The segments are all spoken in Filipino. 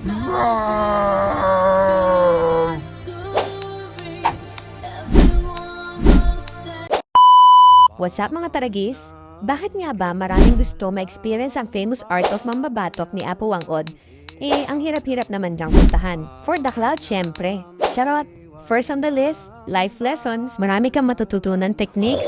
What's up mga taragis? Bakit nga ba maraming gusto ma-experience ang famous art of mambabatok ni Apo Wangod? Ang hirap-hirap naman diyang puntahan. For the cloud, syempre. Charot! First on the list, life lessons. Marami kang matututunan techniques.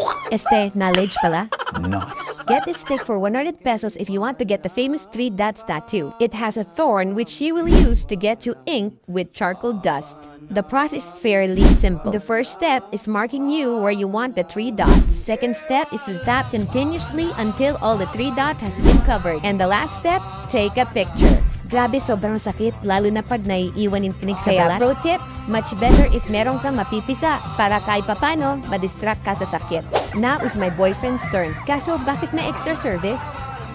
Knowledge pala. Nice. Get this stick for 100 pesos if you want to get the famous 3 dots tattoo. It has a thorn which you will use to get to ink with charcoal dust. The process is fairly simple. The first step is marking you where you want the 3 dots. Second step is to tap continuously until all the 3 dots has been covered. And the last step, take a picture. Grabe, sobrang sakit, lalo na pag naiiwan yung tinig sa balat. Pro tip, much better if merong kang mapipisa para kahit papano, madistract ka sa sakit. Now is my boyfriend's turn. Kaso, bakit may extra service?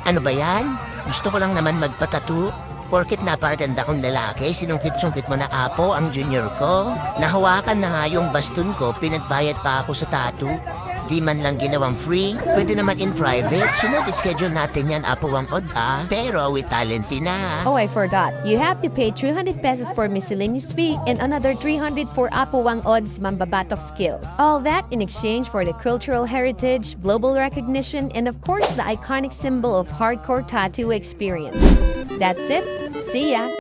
Ano ba yan? Gusto ko lang naman magpatattoo. Porkit napakaganda kong lalaki, sinungkit-sungkit mo na Apo ang junior ko. Nahawakan na nga yung baston ko, pinagbayad pa ako sa tattoo. Di man lang ginawang free, pwede naman in private. Sunod, schedule natin yan, Apo Wangod Pero with talent fee na. Oh, I forgot. You have to pay 300 pesos for miscellaneous fee and another 300 for Apo Wangod's mambabatok skills. All that in exchange for the cultural heritage, global recognition, and of course the iconic symbol of hardcore tattoo experience. That's it. See ya!